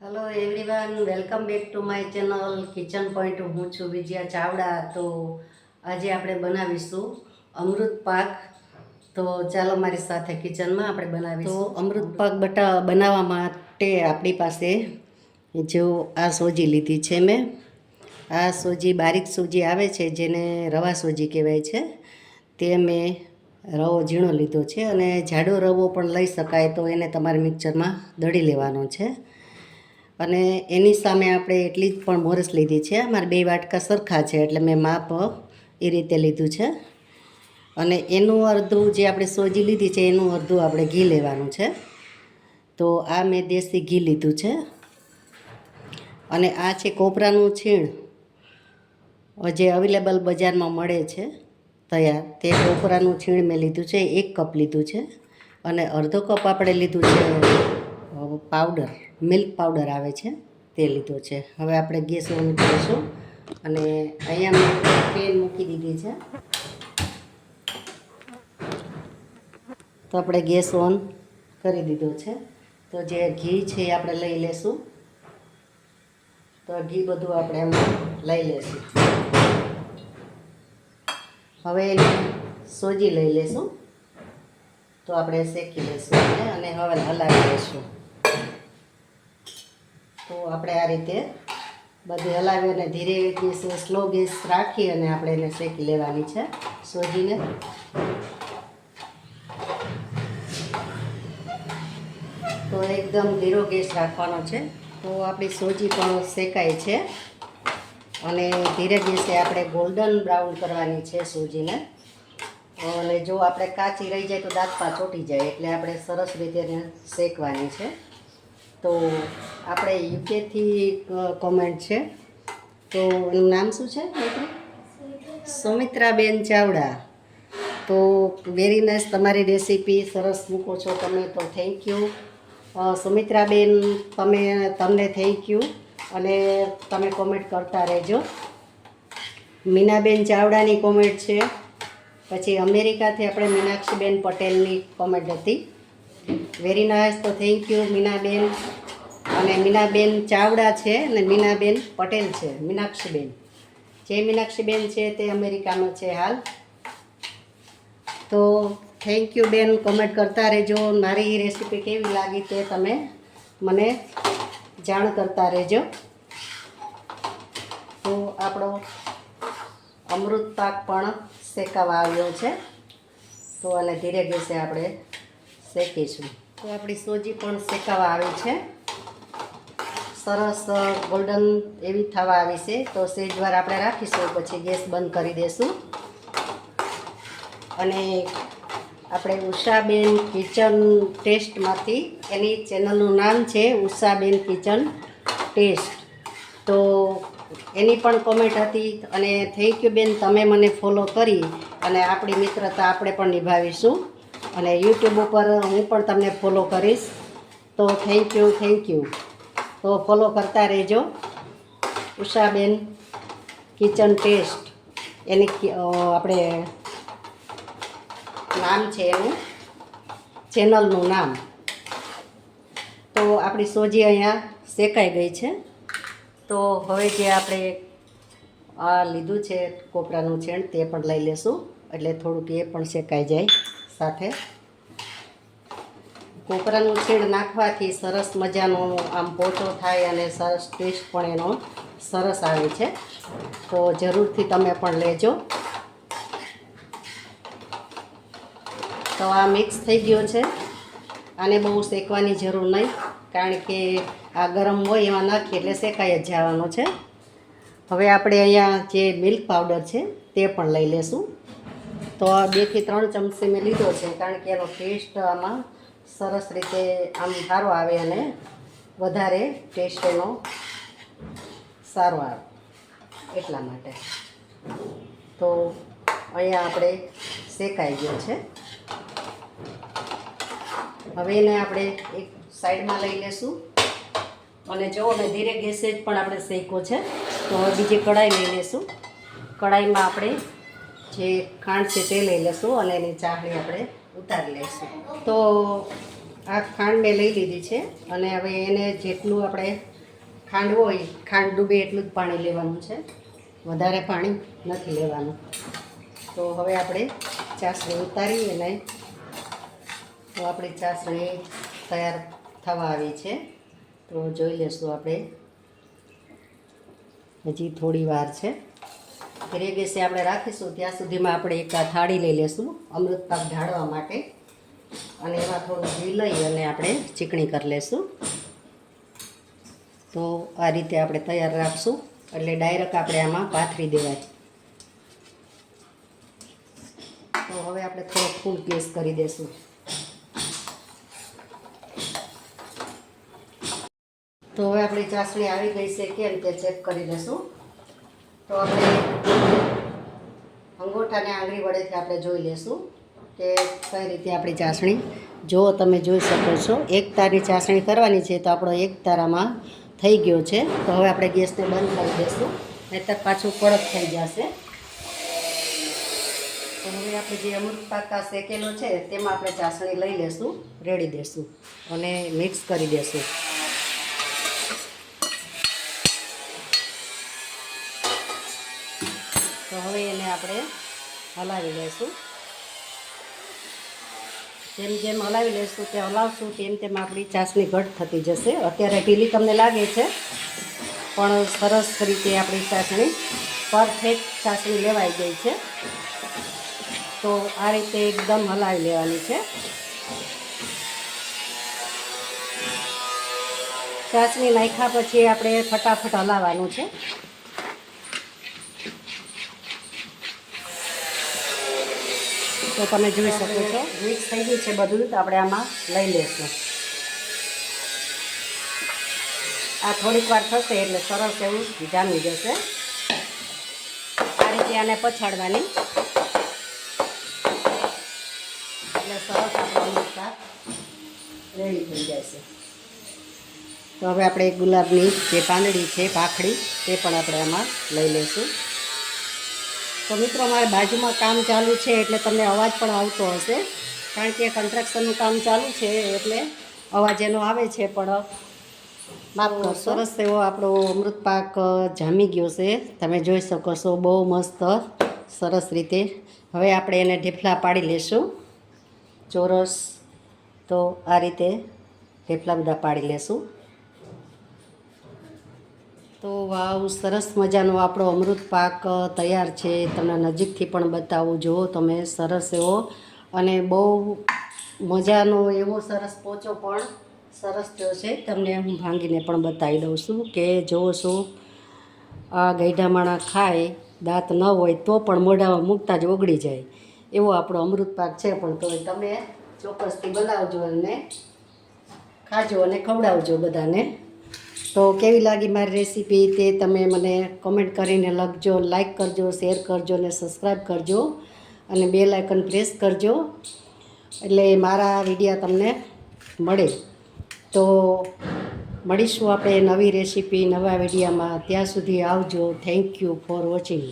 Hello everyone, welcome back to my channel kitchen point. હું છું વિજયા ચાવડા. તો આજે આપણે બનાવીશું અમૃત પાક. તો ચાલો મારી સાથે કિચનમાં આપણે બનાવીશું. તો અમૃત પાક બનાવવા માટે આપણી પાસે જો આ સોજી લીધી છે મેં. આ સોજી બારીક સોજી આવે છે જેને રવા સોજી કહેવાય છે, તે મેં રવો ઝીણો લીધો છે. અને જાડો રવો પણ લઈ શકાય, તો એને તમારે મિક્સરમાં દળી લેવાનો છે. અને એની સામે આપણે એટલી જ પણ મોરસ લીધી છે. મારે 2 વાટકા સરખા છે એટલે મેં માપ એ રીતે લીધું છે. અને એનું અડધું જે આપણે સોજી લીધી છે એનું અડધું આપણે ઘી લેવાનું છે. તો આ મેં દેશી ઘી લીધું છે. અને આ છે કોપરાનું છીણ, જે અવેલેબલ બજારમાં મળે છે તૈયાર, તે કોપરાનું છીણ મેં લીધું છે. 1 કપ લીધું છે. અને અડધો કપ આપણે લીધું છે પાવડર, મિલ્ક પાવડર આવે છે, તે લીધો છે. હવે આપણે ગેસ ઓન કરીશું. અને અહીંયા મેં પેન મૂકી દીધી છે. તો આપણે ગેસ ઓન કરી દીધો છે. તો જે ઘી છે એ આપણે લઈ લેશું. તો ઘી બધું આપણે એમાં લઈ લેશું. હવે એની સોજી લઈ લેશું. તો આપણે શેકી લઈશું અને હવે હલાવી લઈશું. તો આપણે આ રીતે બધે હલાવી અને ધીરે ગેસ, સ્લો ગેસ રાખી અને આપણે એને શેકી લેવાની છે સોજીને. તો એકદમ ધીરો ગેસ રાખવાનો છે. તો આપણી સોજી પણ શેકાય છે. અને ધીરે ગેસે આપણે ગોલ્ડન બ્રાઉન કરવાની છે સોજીને. અને જો આપણે કાચી રહી જાય તો દાંતપા ચોંટી જાય, એટલે આપણે સરસ રીતે એને શેકવાની છે. તો આપણે યુકેથી કોમેન્ટ છે, તો એનું નામ શું છે? સુમિત્રાબેન ચાવડા. તો વેરી નાઇસ, તમારી રેસીપી સરસ મૂકો છો તમે, તો થેન્ક યુ સુમિત્રાબેન. તમને થેન્ક યુ. અને તમે કોમેન્ટ કરતા રહેજો. મીનાબેન ચાવડાની કોમેન્ટ છે. પછી અમેરિકાથી આપણે મીનાક્ષીબેન પટેલની કોમેન્ટ હતી. વેરી નાઇસ, તો થેન્ક યુ મીનાબેન. અને મીનાબેન ચાવડા છે અને મીનાબેન પટેલ છે, મીનાક્ષીબેન. જે મીનાક્ષીબેન છે તે અમેરિકામાં છે હાલ. તો થેન્ક યુ બેન, કોમેન્ટ કરતા રહેજો. મારી રેસીપી કેવી લાગી તે તમે મને જાણ કરતા રહેજો. તો આપણો અમૃત પાક પણ શેકાવા આવ્યો છે. તો અને ધીરે ગેસે આપણે શેકીશું. તો આપણી સોજી પણ શેકાવા આવી છે, સરસ ગોલ્ડન એવી થવા આવી છે. તો સેજવાર આપણે રાખીશું, પછી ગેસ બંધ કરી દઈશું. અને આપણે ઉષાબેન કિચન ટેસ્ટમાંથી, એની ચેનલનું નામ છે ઉષાબેન કિચન ટેસ્ટ. તો એની પણ કોમેન્ટ હતી. અને થેન્ક યુ બેન, તમે મને ફોલો કરી અને આપણી મિત્રતા આપણે પણ નિભાવીશું. અને યુટ્યુબ ઉપર હું પણ તમને ફોલો કરીશ. તો થેન્ક યુ, થેન્ક યુ. તો ફોલો કરતા રહેજો. ઉષાબેન કિચન ટેસ્ટ એની આપણે નામ છે, એનું ચેનલનું નામ. તો આપણી સોજી અહીંયા શેકાઈ ગઈ છે. તો હવે જે આપણે આ લીધું છે કોપરાનું છીણ, તે પણ લઈ લેશું, એટલે થોડુંક એ પણ શેકાઈ જાય સાથે. કોપરાનું છીણ નાખવાથી સરસ મજાનો આમ પોચો થાય અને સરસ ટેસ્ટ પણ એનો સરસ આવે છે. તો જરૂરથી તમે પણ લેજો. તો આ મિક્સ થઈ ગયો છે. આને બહુ શેકવાની જરૂર નહીં, કારણ કે આ ગરમ હોય એમાં નાખીએ એટલે શેકાઈ જ જવાનો છે. હવે આપણે અહીંયા જે મિલ્ક પાવડર છે તે પણ લઈ લેશું. તો 2 થી 3 ચમચી મેં લીધો છે, કારણ કે એનો ટેસ્ટ આમાં સરસ રીતે આમ સારો આવે અને વધારે ટેસ્ટ એનો સારો આવે એટલા માટે. તો અહીંયા આપણે શેકાઈ ગયો છે. હવે એને આપણે એક સાઈડમાં લઈ લેશું. અને જો ને ધીરે ગેસે જ પણ આપણે શેક્યો છે. તો હવે બીજી કઢાઈ લઈ લેશું. કઢાઈમાં આપણે જે ખાંડ છે તે લઈ લેશું અને એની ચાસણી આપણે ઉતારી લઈશું. તો આ ખાંડ મેં લઈ લીધી છે. અને હવે એને જેટલું આપણે ખાંડ હોય, ખાંડ ડૂબે એટલું જ પાણી લેવાનું છે, વધારે પાણી નથી લેવાનું. તો હવે આપણે ચાસણી ઉતારી અને તો આપણી ચાસણી તૈયાર થવા આવી છે. તો જોઈ લેશું આપણે. હજી થોડી વાર છે. ધીરે ગેસે આપણે રાખીશું. ત્યાં સુધીમાં આપણે એક થાળી લઈ લેશું અમૃત પાક ઢાળવા માટે, અને એમાં થોડું ઘી લઈ અને આપણે ચીકણી કરી લેશું. તો આ રીતે આપણે તૈયાર રાખશું, એટલે ડાયરેક્ટ આપણે આમાં પાથરી દેવાય. તો હવે આપણે થોડો ફૂલ ગેસ કરી દઈશું. તો હવે આપણી ચાસણી આવી ગઈ છે કેમ તે ચેક કરી લઈશું. તો આપણે અંગૂઠાને આંગળી વડેથી આપણે જોઈ લઈશું કે કઈ રીતે આપણી ચાસણી. જો તમે જોઈ શકો છો, એક તારની ચાસણી કરવાની છે, તો આપણો એક તારામાં થઈ ગયો છે. તો હવે આપણે ગેસને બંધ કરી દઈશું, નહીંતર પાછું કડક થઈ જશે. તો હવે આપણે જે અમૃત પાક શેકેલો છે તેમાં આપણે ચાસણી લઈ લેશું, રેડી દેશું અને મિક્સ કરી દેશું. તો હવે એને આપણે હલાવી લઈશું. જેમ જેમ હલાવી લઈશું તે હલાવશું તેમ તેમ આપણી ચાસણી ઘટ થતી જશે. અત્યારે ઢીલી તમને લાગે છે, પણ સરસ રીતે આપણી ચાસણી પરફેક્ટ ચાસણી લેવાઈ ગઈ છે. તો આ રીતે એકદમ હલાવી લેવાની છે. ચાસણી નાખ્યા પછી આપણે ફટાફટ હલાવવાનું છે. તો તમે જોઈ શકો છો મિક્સ થઈ ગયું છે બધું. તો આપણે આમાં લઈ લઈશું. આ થોડીક વાર થશે એટલે સરસ એવું જામી જશે. આ રીતે આને પછાડવાની, એટલે સરસ આપણું શાક રેડી થઈ જશે. તો હવે આપણે ગુલાબની જે પાંદડી છે, પાખડી, તે પણ આપણે આમાં લઈ લઈશું. તો મિત્રો, મારે બાજુમાં કામ ચાલુ છે એટલે તમને અવાજ પણ આવતો હશે, કારણ કે કન્સ્ટ્રક્શનનું કામ ચાલુ છે એટલે અવાજ એનો આવે છે, પણ માફ કરશો. સરસ એવો આપણો અમૃત પાક જામી ગયો છે, તમે જોઈ શકો છો, બહુ મસ્ત સરસ રીતે. હવે આપણે એને ઢેફલા પાડી લેશું ચોરસ. તો આ રીતે ઢેફલા બધા પાડી લેશું. તો વાવ, સરસ મજાનો આપણો અમૃત પાક તૈયાર છે. તમને નજીકથી પણ બતાવું, જુઓ તમે, સરસ એવો, અને બહુ મજાનો એવો સરસ પોચો પણ સરસ થયો છે. તમને હું ભાંગીને પણ બતાવી દઉં છું કે જુઓ શું, આ ગઈઢા માણા ખાય, દાંત ન હોય તો પણ મોઢામાં મૂકતા જ ઓગળી જાય એવો આપણો અમૃત પાક છે. પણ તો તમે ચોક્કસથી બનાવજો અને ખાજો અને ખવડાવજો બધાને. તો કેવી લાગી મારી રેસીપી તે તમે મને કમેન્ટ કરીને લખજો. લાઈક કરજો, શેર કરજો અને સબસ્ક્રાઈબ કરજો, અને બેલ આઇકન પ્રેસ કરજો, એટલે મારા વિડીયા તમને મળે. તો મળીશું આપણે નવી રેસીપી નવા વિડીયામાં. ત્યાં સુધી આવજો. Thank you for watching.